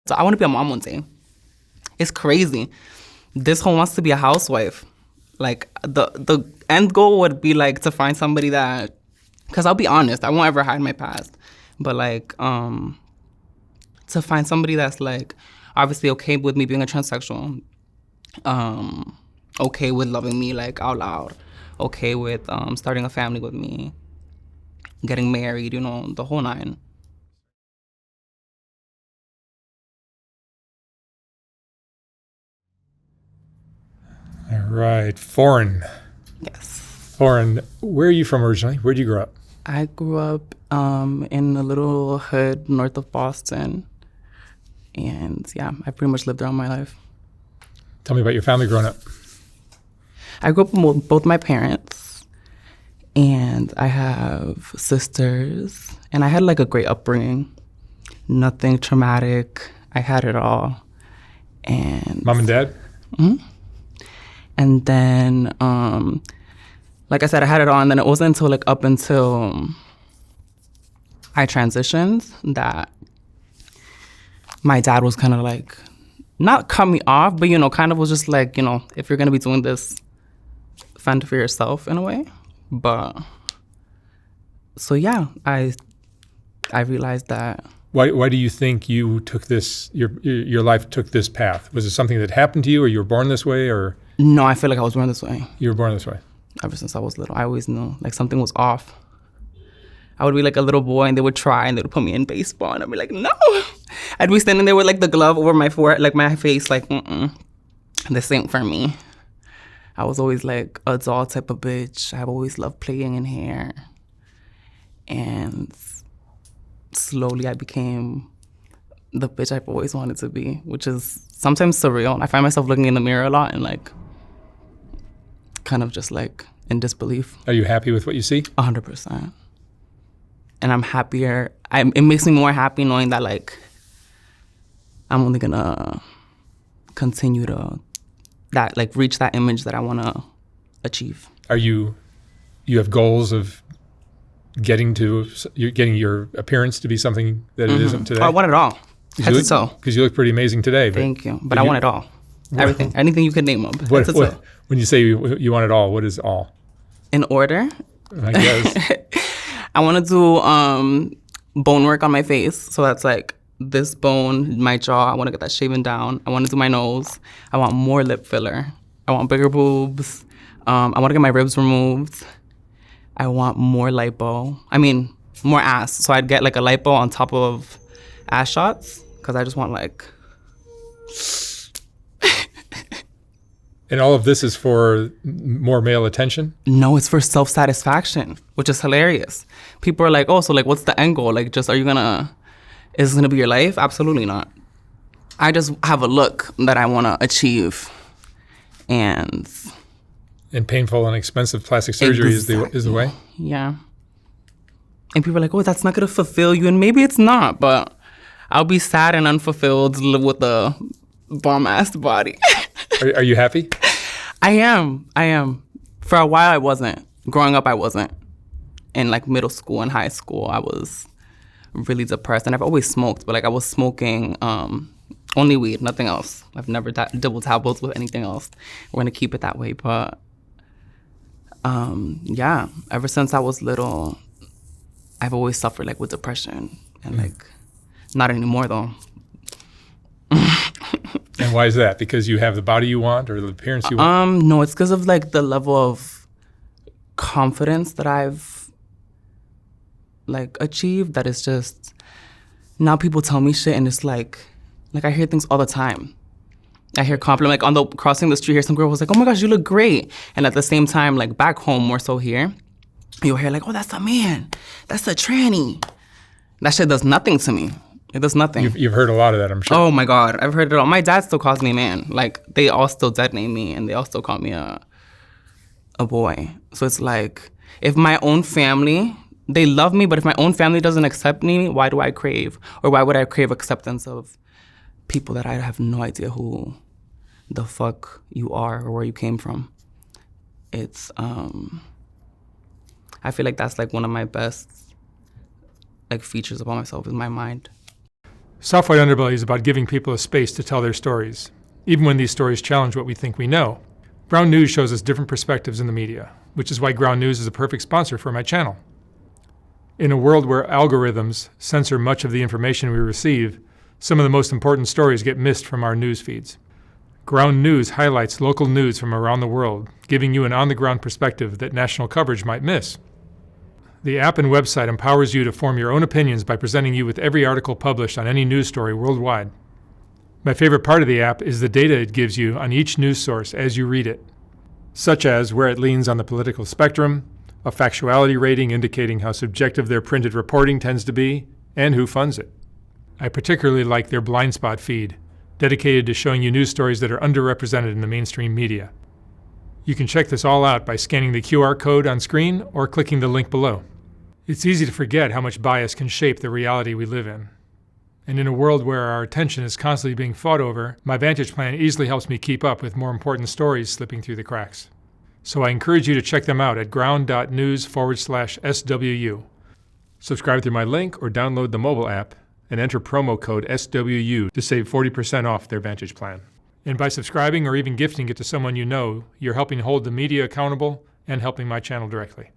So I want to be a mom one day. It's crazy. This whole wants to be a housewife. Like, the end goal would be, like, to find somebody that... Because I'll be honest, I won't ever hide my past. But, like, to find somebody that's, like, obviously okay with me being a transsexual. Okay with loving me, like, out loud. Okay with starting a family with me. Getting married, you know, the whole nine. All right. Foreign. Yes. Foreign. Where are you from originally? Where'd you grow up? I grew up in a little hood north of Boston. And yeah, I pretty much lived there all my life. Tell me about your family growing up. I grew up with both my parents. And I have sisters. And I had like a great upbringing. Nothing traumatic. I had it all. And Mom and dad? Mm-hmm. And then, like I said, I had it all. And then it wasn't until like up until I transitioned that my dad was kind of like, not cut me off, but, you know, kind of was just like, you know, if you're going to be doing this, fend for yourself in a way. But, so yeah, I realized that. Why do you think you took this, your life took this path? Was it something that happened to you, or you were born this way, or? No, I feel like I was born this way. You were born this way? Ever since I was little. I always knew, like, something was off. I would be like a little boy and they would try and they would put me in baseball and I'd be like, no. I'd be standing there with like the glove over my forehead, like my face, like, this ain't for me. I was always like a doll type of bitch. I've always loved playing in hair. And slowly I became the bitch I've always wanted to be, which is sometimes surreal. I find myself looking in the mirror a lot and like, kind of just like in disbelief. Are you happy with what you see? 100%. And I'm happier. It makes me more happy knowing that, like, I'm only gonna continue to reach that image that I want to achieve. You have goals of getting your appearance to be something that it isn't today? I want it all. Head to toe. Because you look pretty amazing today. Thank you. But I want it all. Everything. Anything you could name them. When you say you want it all, what is all? In order? I guess. I want to do bone work on my face. So that's like this bone, my jaw. I want to get that shaven down. I want to do my nose. I want more lip filler. I want bigger boobs. I want to get my ribs removed. I want more lipo. I mean, more ass. So I'd get like a lipo on top of ass shots because I just want like... And all of this is for more male attention? No, it's for self-satisfaction, which is hilarious. People are like, oh, so like, what's the end goal? Like, just, is this gonna be your life? Absolutely not. I just have a look that I wanna achieve. And painful and expensive plastic surgery is the way? Yeah. And people are like, oh, that's not gonna fulfill you. And maybe it's not, but I'll be sad and unfulfilled with a bomb-ass body. Are you happy? I am. For a while, I wasn't. Growing up, I wasn't. In like middle school and high school, I was really depressed. And I've always smoked, but like I was smoking only weed, nothing else. I've never double dabbled with anything else. We're gonna keep it that way. But yeah, ever since I was little, I've always suffered like with depression and like not anymore though. And why is that? Because you have the body you want or the appearance you want? No, it's because of like the level of confidence that I've like achieved that it's just, now people tell me shit and it's like I hear things all the time. I hear compliment, like crossing the street here, some girl was like, oh my gosh, you look great. And at the same time, like back home, more so here, you'll hear like, oh, that's a man. That's a tranny. That shit does nothing to me. It does nothing. You've heard a lot of that, I'm sure. Oh my God, I've heard it all. My dad still calls me man. Like, they all still dead name me and they all still call me a boy. So it's like, if my own family, they love me, but if my own family doesn't accept me, why do I crave? Or why would I crave acceptance of people that I have no idea who the fuck you are or where you came from? It's, I feel like that's like one of my best like features about myself is my mind. Soft White Underbelly is about giving people a space to tell their stories, even when these stories challenge what we think we know. Ground News shows us different perspectives in the media, which is why Ground News is a perfect sponsor for my channel. In a world where algorithms censor much of the information we receive, some of the most important stories get missed from our news feeds. Ground News highlights local news from around the world, giving you an on-the-ground perspective that national coverage might miss. The app and website empowers you to form your own opinions by presenting you with every article published on any news story worldwide. My favorite part of the app is the data it gives you on each news source as you read it, such as where it leans on the political spectrum, a factuality rating indicating how subjective their printed reporting tends to be, and who funds it. I particularly like their blind spot feed, dedicated to showing you news stories that are underrepresented in the mainstream media. You can check this all out by scanning the QR code on screen or clicking the link below. It's easy to forget how much bias can shape the reality we live in. And in a world where our attention is constantly being fought over, my Vantage Plan easily helps me keep up with more important stories slipping through the cracks. So I encourage you to check them out at ground.news/SWU. Subscribe through my link or download the mobile app and enter promo code SWU to save 40% off their Vantage Plan. And by subscribing or even gifting it to someone you know, you're helping hold the media accountable and helping my channel directly.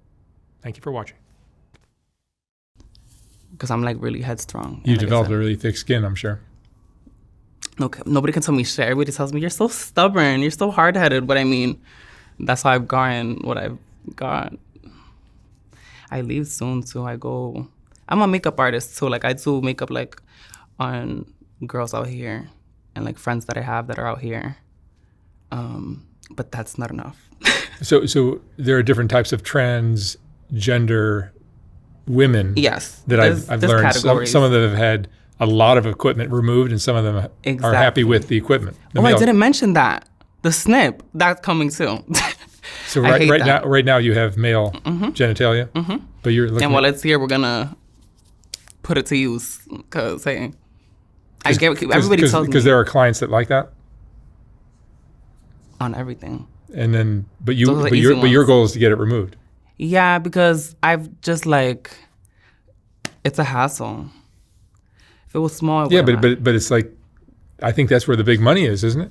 Thank you for watching. Because I'm like really headstrong. You like developed a really thick skin, I'm sure. Nobody can tell me shit. Everybody tells me, you're so stubborn, you're so hard-headed. But I mean, that's how I've gotten what I've got. I leave soon too. I'm a makeup artist too. Like I do makeup like on girls out here and like friends that I have that are out here. But that's not enough. So there are different types of transgender women. Yes. That I've learned. Some of them have had a lot of equipment removed, and some of them are happy with the equipment. I didn't mention that. The snip, that's coming too. So right now you have male genitalia, but you're looking. And while it's here, we're gonna put it to use because hey, everybody tells me because there are clients that like that on everything. And then, but your goal is to get it removed. Yeah, because I've just like, it's a hassle. If it was small, but it's like, I think that's where the big money is, isn't it?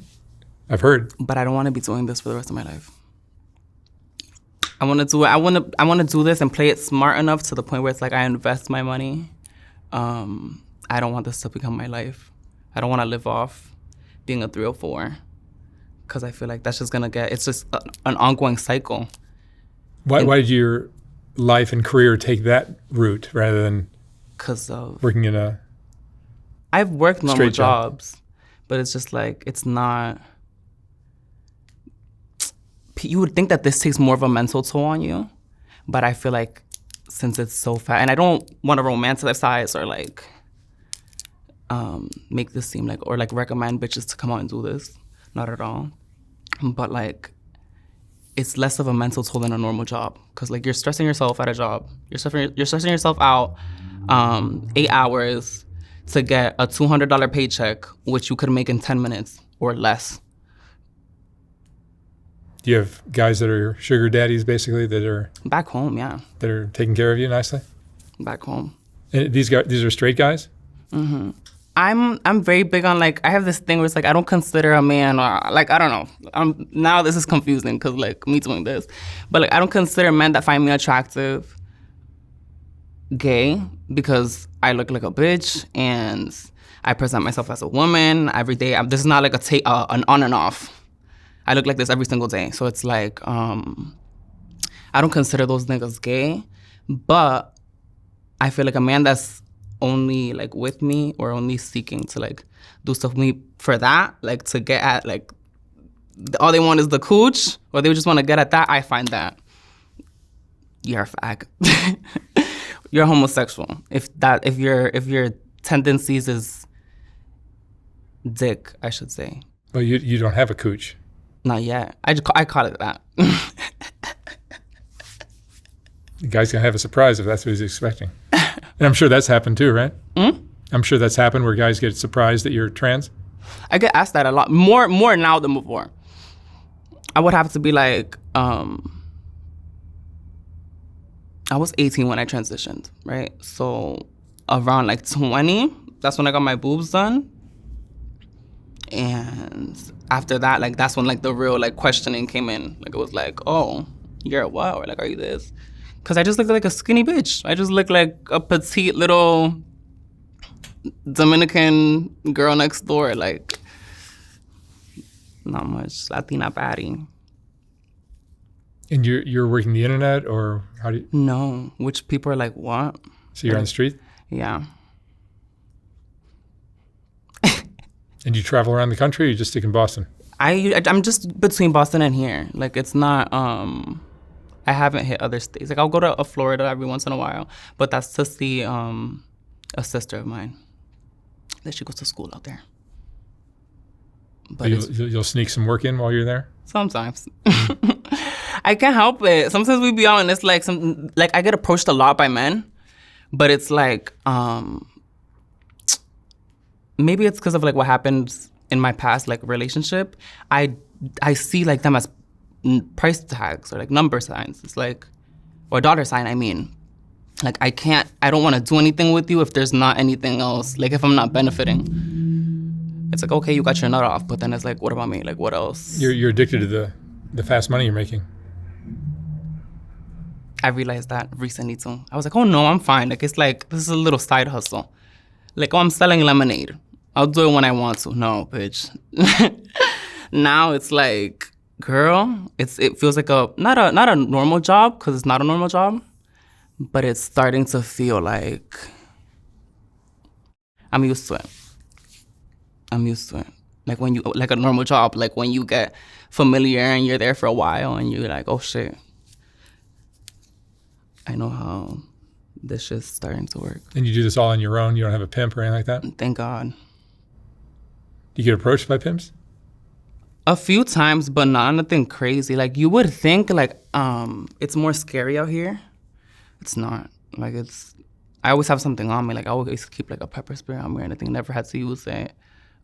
I've heard. But I don't want to be doing this for the rest of my life. I want to do it. I want to do this and play it smart enough to the point where it's like I invest my money. I don't want this to become my life. I don't want to live off being a 304 because I feel like that's just it's just an ongoing cycle. Why did your life and career take that route rather than working in a I've worked normal jobs, but it's just like, it's not, you would think that this takes more of a mental toll on you, but I feel like since it's so fast, and I don't want to romanticize or like make this seem like, or like recommend bitches to come out and do this, not at all, but like, it's less of a mental toll than a normal job. Cause like you're stressing yourself at a job. You're stressing yourself out 8 hours to get a $200 paycheck, which you could make in 10 minutes or less. Do you have guys that are sugar daddies basically that are back home, yeah. That are taking care of you nicely? Back home. And these are straight guys? Mm-hmm. I'm very big on like, I have this thing where it's like, I don't consider a man, or like, I don't know. Now this is confusing because like me doing this, but like I don't consider men that find me attractive gay because I look like a bitch and I present myself as a woman every day. This is not like an on and off. I look like this every single day. So it's like, I don't consider those niggas gay, but I feel like a man that's only like with me or only seeking to like do stuff with me for that, like to get at like all they want is the cooch, or they just want to get at that, I find that you're a fag. You're homosexual. If your tendencies is dick, I should say. But you don't have a cooch. Not yet. I call it that. The guy's gonna have a surprise if that's what he's expecting. And I'm sure that's happened too, right? Mm? I'm sure that's happened where guys get surprised that you're trans. I get asked that a lot. More now than before. I would have to be like, I was 18 when I transitioned, right? So around like 20, That's when I got my boobs done. And after that, like, that's when, like, the real, like, questioning came in. Like, it was like, oh, you're what? Or, like, are you this? Because I just look like a skinny bitch. I just look like a petite little Dominican girl next door. Like, not much. Latina patty. And you're working the internet, or how do you? No, which people are like, what? So you're on the street? Yeah. And you travel around the country, or you just stick in Boston? I'm just between Boston and here. Like, it's not, I haven't hit other states. Like, I'll go to Florida every once in a while, but that's to see a sister of mine that she goes to school out there. But you'll sneak some work in while you're there? Sometimes. I can't help it. Sometimes we be out and it's like I get approached a lot by men, but it's like, maybe it's because of like what happened in my past like relationship. I see like them as price tags or like number signs. It's like, or dollar sign, I mean. Like, I don't want to do anything with you if there's not anything else. Like, if I'm not benefiting. It's like, okay, you got your nut off, but then it's like, what about me? Like, what else? You're addicted to the fast money you're making. I realized that recently too. I was like, oh no, I'm fine. Like, it's like, this is a little side hustle. Like, oh, I'm selling lemonade. I'll do it when I want to. No, bitch. Now it's like, girl, it feels like not a normal job, because it's not a normal job, but it's starting to feel like I'm used to it. Like, when you, like a normal job, like when you get familiar and you're there for a while and you're like, oh shit, I know how this shit's starting to work. And you do this all on your own? You don't have a pimp or anything like that? Thank God. Do you get approached by pimps? A few times, but not nothing crazy. Like, you would think like it's more scary out here. It's not. Like, I always have something on me. Like, I always keep like a pepper spray on me or anything. Never had to use it.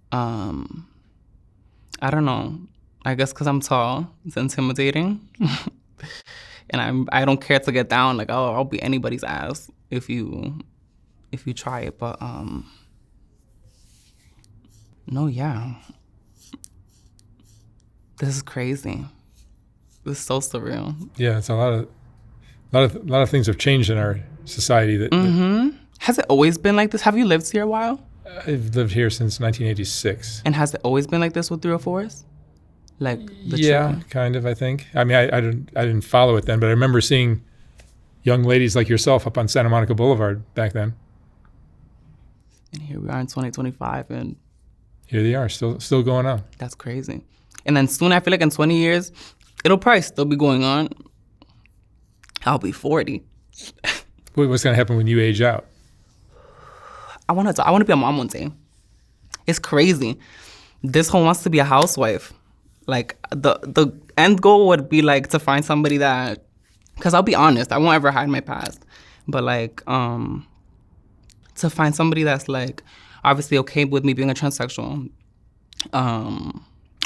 I don't know. I guess because I'm tall, it's intimidating. And I don't care to get down. Like, I'll be anybody's ass if you try it. But no, yeah. This is crazy. This is so surreal. Yeah, it's a lot of things have changed in our society. Has it always been like this? Have you lived here a while? I've lived here since 1986. And has it always been like this with 304s? Like, the yeah, children? kind of, I think. I mean, I didn't follow it then, but I remember seeing young ladies like yourself up on Santa Monica Boulevard back then. And here we are in 2025, and here they are, still going on. That's crazy. And then soon, I feel like in 20 years, it'll probably still be going on. I'll be 40. What's going to happen when you age out? I want to be a mom one day. It's crazy. This whole wants to be a housewife. Like, the end goal would be like to find somebody that, because I'll be honest, I won't ever hide my past, but like to find somebody that's like obviously okay with me being a transsexual,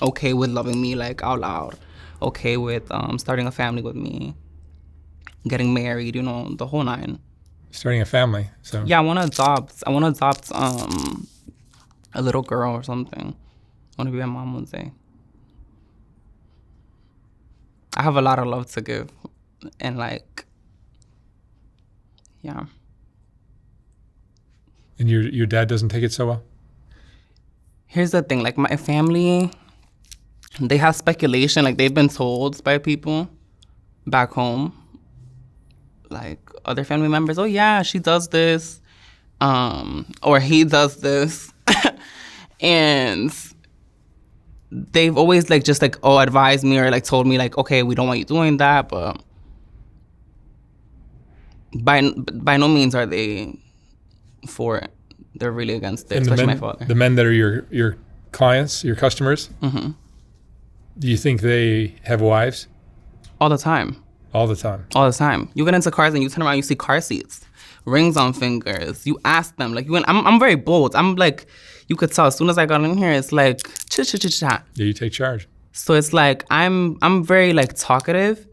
okay with loving me like out loud, okay with starting a family with me, getting married, you know, the whole nine. Starting a family, so yeah, I want to adopt a little girl or something. I want to be a mom one day. I have a lot of love to give, and like, yeah. And your dad doesn't take it so well? Here's the thing, like, my family, they have speculation, like, they've been told by people back home, like, other family members, oh yeah, she does this, or he does this, and they've always like just like advised me or like told me like, okay, we don't want you doing that, but by no means are they for it. They're really against it, and especially my father. The men that are your clients, your customers, mm-hmm. Do you think they have wives? All the time. All the time. All the time. You get into cars and you turn around, you see car seats, rings on fingers. You ask them, like, I'm very bold. I'm like, you could tell as soon as I got in here, it's like, cha-cha-cha-cha. Yeah, you take charge. So it's like, I'm very like talkative,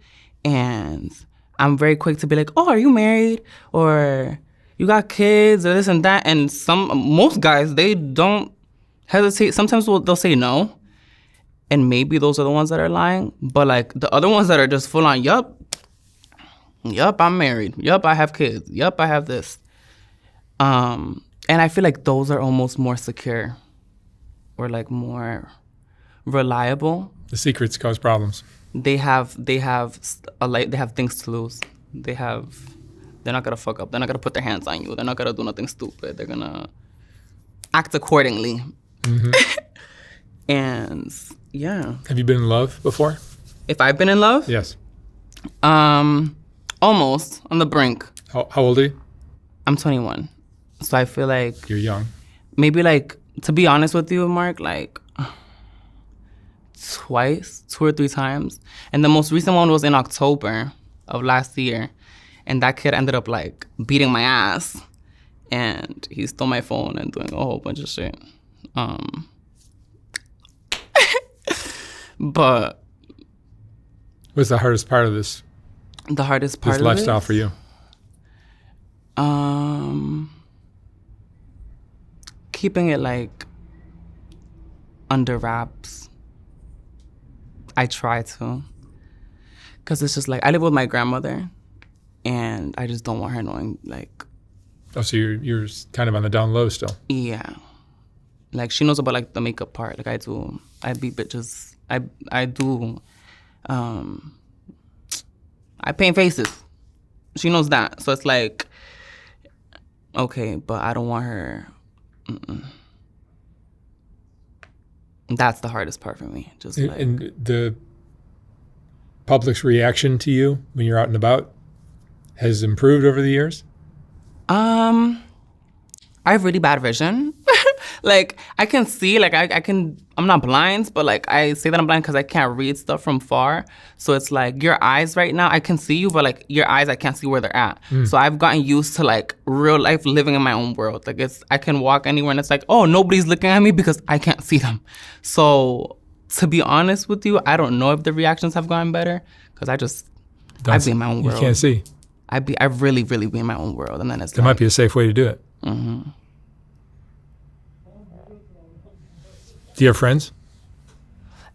and I'm very quick to be like, oh, are you married? Or you got kids or this and that, and most guys, they don't hesitate. Sometimes they'll say no, and maybe those are the ones that are lying. But like the other ones that are just full on, yup, I'm married. Yup, I have kids. Yup, I have this. And I feel like those are almost more secure, or like more reliable. The secrets cause problems. They have things to lose. They're not gonna fuck up. They're not gonna put their hands on you. They're not gonna do nothing stupid. They're gonna act accordingly. Mm-hmm. And yeah. Have you been in love before? If I've been in love? Yes. Almost on the brink. How old are you? I'm 21. So I feel like you're young. Maybe like, to be honest with you, Mark, like 2 or 3 times. And the most recent one was in October of last year. And that kid ended up like beating my ass. And he stole my phone and doing a whole bunch of shit. But what's the hardest part of this? The hardest part this of lifestyle for you? Keeping it like under wraps. I try to. Because it's just like, I live with my grandmother, and I just don't want her knowing, like... Oh, so you're kind of on the down low still? Yeah. Like, she knows about, like, the makeup part. Like, I do. I beat bitches. I do. I paint faces. She knows that. So it's like, okay, but I don't want her... That's the hardest part for me. Just like, and the public's reaction to you when you're out and about has improved over the years? I have really bad vision. Like, I can see, like, I'm not blind, but like, I say that I'm blind because I can't read stuff from far. So it's like, your eyes right now, I can see you, but like, your eyes, I can't see where they're at. So I've gotten used to like real life living in my own world. Like, I can walk anywhere and it's like, oh, nobody's looking at me because I can't see them. So to be honest with you, I don't know if the reactions have gotten better because I be in my own world. You can't see. I really, really be in my own world. And then it's there might be a safe way to do it. Mm-hmm. Do you have friends?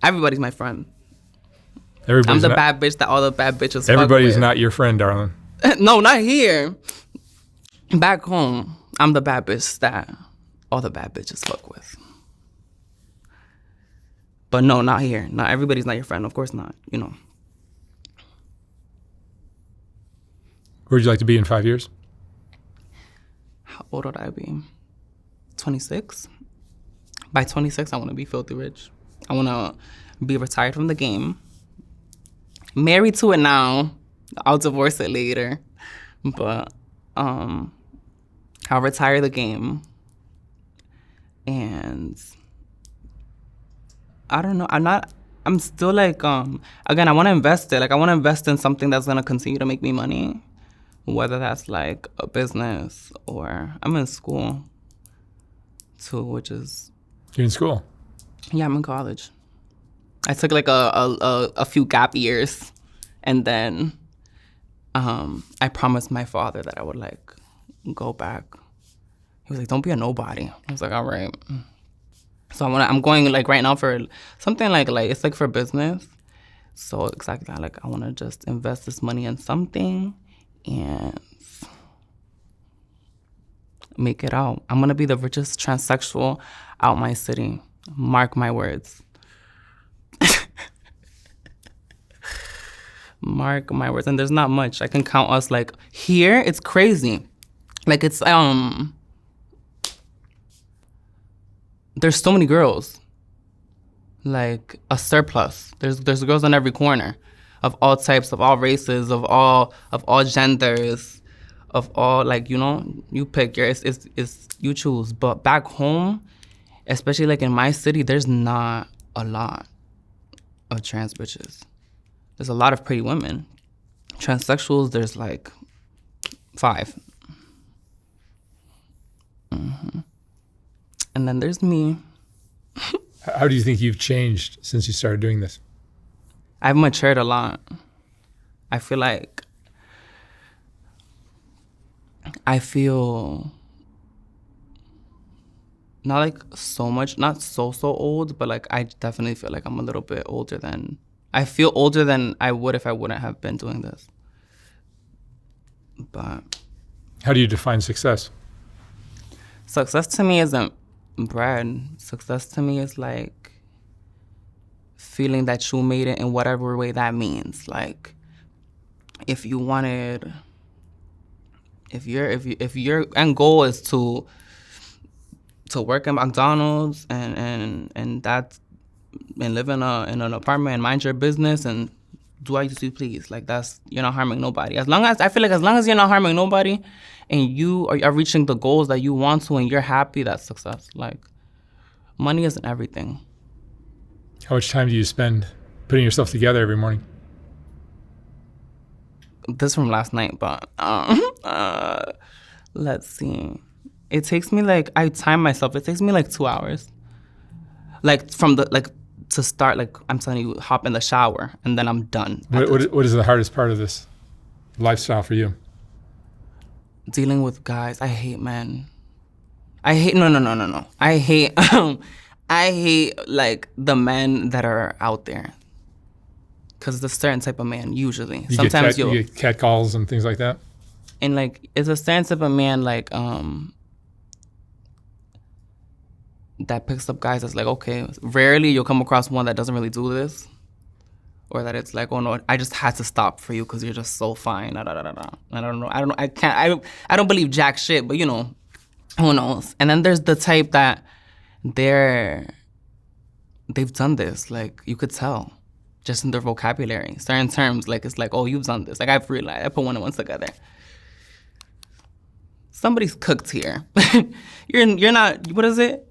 Everybody's my friend. I'm the bad bitch that all the bad bitches Everybody's fuck with. not your friend, darling. No, not here. Back home, I'm the bad bitch that all the bad bitches fuck with. But no, not here. Not everybody's not your friend. Of course not, you know. Where would you like to be in 5 years? How old would I be? 26? By 26, I want to be filthy rich. I want to be retired from the game. Married to it now. I'll divorce it later. But I'll retire the game. And I don't know. I'm still like, again, I want to invest it. Like, I want to invest in something that's going to continue to make me money. Whether that's like a business or I'm in school too, which is... You're in school? Yeah, I'm in college. I took like a few gap years, and then I promised my father that I would like go back. He was like, "Don't be a nobody." I was like, "All right." So I'm going like right now for something like it's like for business. So exactly, like I want to just invest this money in something and make it out. I'm gonna be the richest transsexual out my city. Mark my words. Mark my words. And there's not much. I can count us like here. It's crazy. Like it's there's so many girls. Like a surplus. There's girls on every corner, of all types, of all races, of all genders. Of all, like, you know, you pick it's you choose. But back home, especially like in my city, there's not a lot of trans bitches. There's a lot of pretty women. Transsexuals, there's like 5. Mm-hmm. And then there's me. How do you think you've changed since you started doing this? I've matured a lot. I feel like I feel not like so much, not so old, but like I definitely feel like I'm a little bit older than, I feel older than I would if I wouldn't have been doing this. But how do you define success? Success to me isn't bread. Success to me is like feeling that you made it in whatever way that means. Like if you wanted, if your end goal is to work in McDonald's and that's, and live in an apartment and mind your business and do as you please, like that's, you're not harming nobody. As long as you're not harming nobody and you are reaching the goals that you want to and you're happy, that's success. Like money isn't everything. How much time do you spend putting yourself together every morning? This from last night, but let's see. It takes me like, I time myself, it takes me like 2 hours. Like from the, like to start, like I'm telling you, hop in the shower and then I'm done. What is the hardest part of this lifestyle for you? Dealing with guys. I hate men. I hate, no. I hate, I hate like the men that are out there. Cause it's a certain type of man, usually. You get cat calls and things like that? And like, it's a certain type of man, like, that picks up guys that's like, okay, rarely you'll come across one that doesn't really do this. Or that it's like, oh no, I just had to stop for you because you're just so fine. I don't know. I don't believe jack shit, but you know, who knows? And then there's the type that they've done this. Like you could tell just in their vocabulary. Certain terms, like it's like, oh, you've done this. Like I've realized, I put one and one together. Somebody's cooked here. You're not, what is it?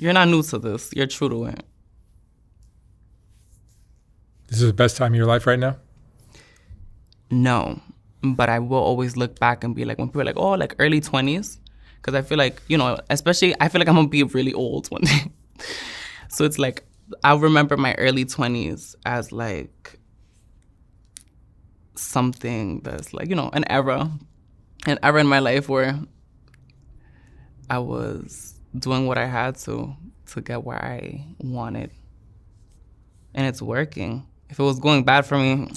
You're not new to this. You're true to it. This is the best time of your life right now? No, but I will always look back and be like, when people are like, oh, like early 20s, because I feel like, you know, especially, I feel like I'm going to be really old one day. So it's like, I'll remember my early 20s as like something that's like, you know, an era in my life where I was doing what I had to get where I wanted. And it's working. If it was going bad for me,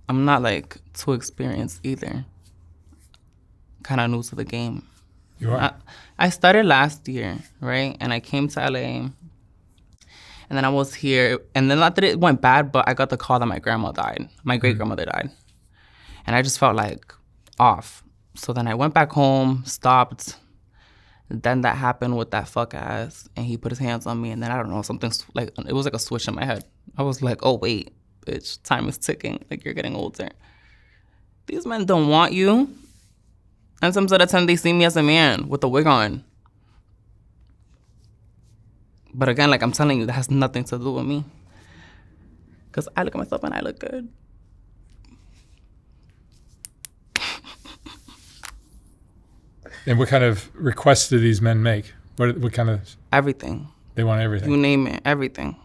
I'm not like too experienced either. Kind of new to the game. You are? I started last year, right? And I came to LA. And then I was here. And then not that it went bad, but I got the call that my grandma died. My great-grandmother died. And I just felt like off. So then I went back home, stopped. Then that happened with that fuck ass, and he put his hands on me, and then I don't know, something like, it was like a switch in my head. I was like, oh wait, bitch, time is ticking, like you're getting older. These men don't want you. And some sort of time they see me as a man with a wig on. But again, like I'm telling you, that has nothing to do with me. Because I look at myself and I look good. And what kind of requests do these men make? What kind of? Everything. They want everything. You name it, everything.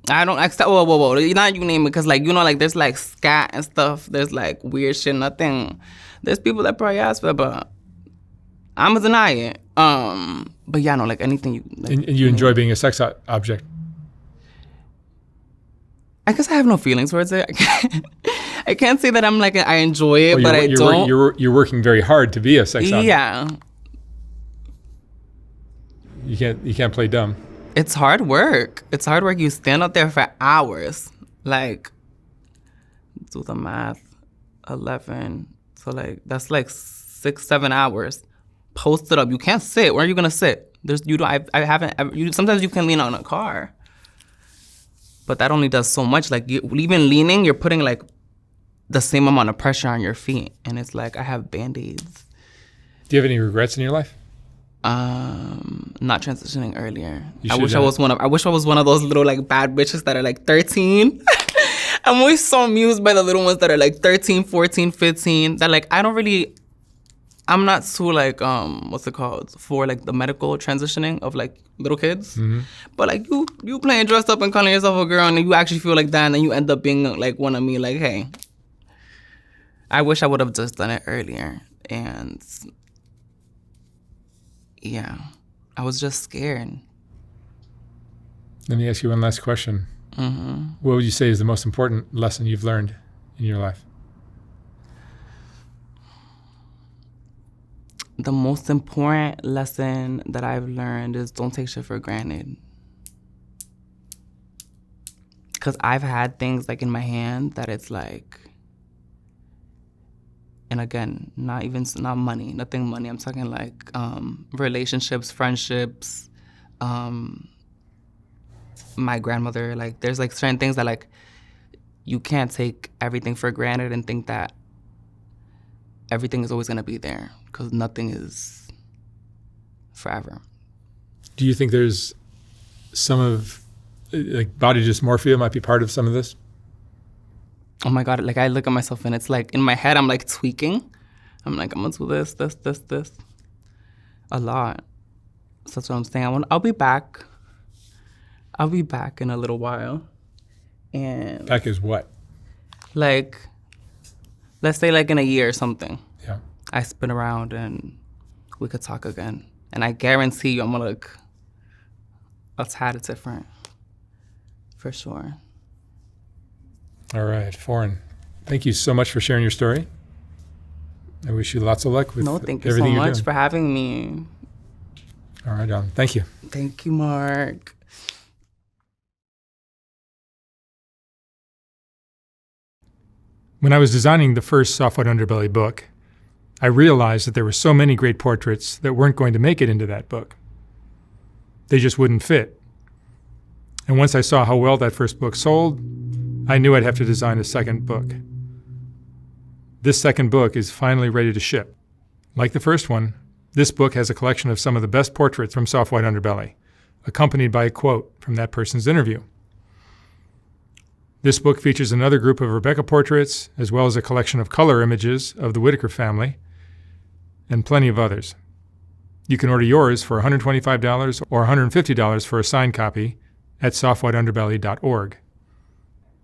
I don't accept. Whoa. Not you name it, because like, you know, like there's like scat and stuff. There's like weird shit. Nothing. There's people that probably ask for it, but I'm gonna deny it. But yeah, no, like anything you. Like, and you enjoy being a sex object. I guess I have no feelings towards it. I can't say that I'm like, I enjoy it, but I don't. You're working very hard to be a sex object. Yeah. You can't play dumb. It's hard work. You stand up there for hours. Like, do the math. 11. So like, that's like 6-7 hours. Post it up. You can't sit. Where are you gonna sit? I haven't ever, sometimes you can lean on a car. But that only does so much. Like, even leaning, you're putting like the same amount of pressure on your feet. And it's like, I have Band-Aids. Do you have any regrets in your life? Not transitioning earlier. I wish I was one of those little like bad bitches that are like 13. I'm always so amused by the little ones that are like 13, 14, 15. That like, I'm not too like, what's it called? For like the medical transitioning of like little kids. Mm-hmm. But like you playing dressed up and calling yourself a girl and you actually feel like that and then you end up being like one of me, like, hey. I wish I would have just done it earlier. And yeah, I was just scared. Let me ask you one last question. What would you say is the most important lesson you've learned in your life? The most important lesson that I've learned is don't take shit for granted. Because I've had things like in my hand that it's like, and again, not money, nothing money. I'm talking like relationships, friendships, my grandmother. Like there's like certain things that like you can't take everything for granted and think that everything is always going to be there, because nothing is forever. Do you think there's some of, like, body dysmorphia might be part of some of this? Oh my God, like I look at myself and it's like in my head I'm like tweaking. I'm like, I'm gonna do this a lot. So that's what I'm saying. I'll be back. I'll be back in a little while. And Back is what? like, let's say like in a year or something. Yeah. I spin around and we could talk again. And I guarantee you I'm gonna look a tad different. For sure. All right, Foreign. Thank you so much for sharing your story. I wish you lots of luck with everything you're doing. No, thank you so much for having me. All right, Ellen. Thank you. Thank you, Mark. When I was designing the first Soft White Underbelly book, I realized that there were so many great portraits that weren't going to make it into that book. They just wouldn't fit. And once I saw how well that first book sold, I knew I'd have to design a second book. This second book is finally ready to ship. Like the first one, this book has a collection of some of the best portraits from Soft White Underbelly, accompanied by a quote from that person's interview. This book features another group of Rebecca portraits, as well as a collection of color images of the Whitaker family, and plenty of others. You can order yours for $125 or $150 for a signed copy at softwhiteunderbelly.org.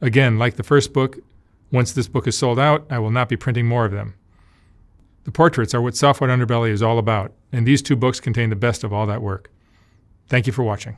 Again, like the first book, once this book is sold out, I will not be printing more of them. The portraits are what Soft White Underbelly is all about, and these two books contain the best of all that work. Thank you for watching.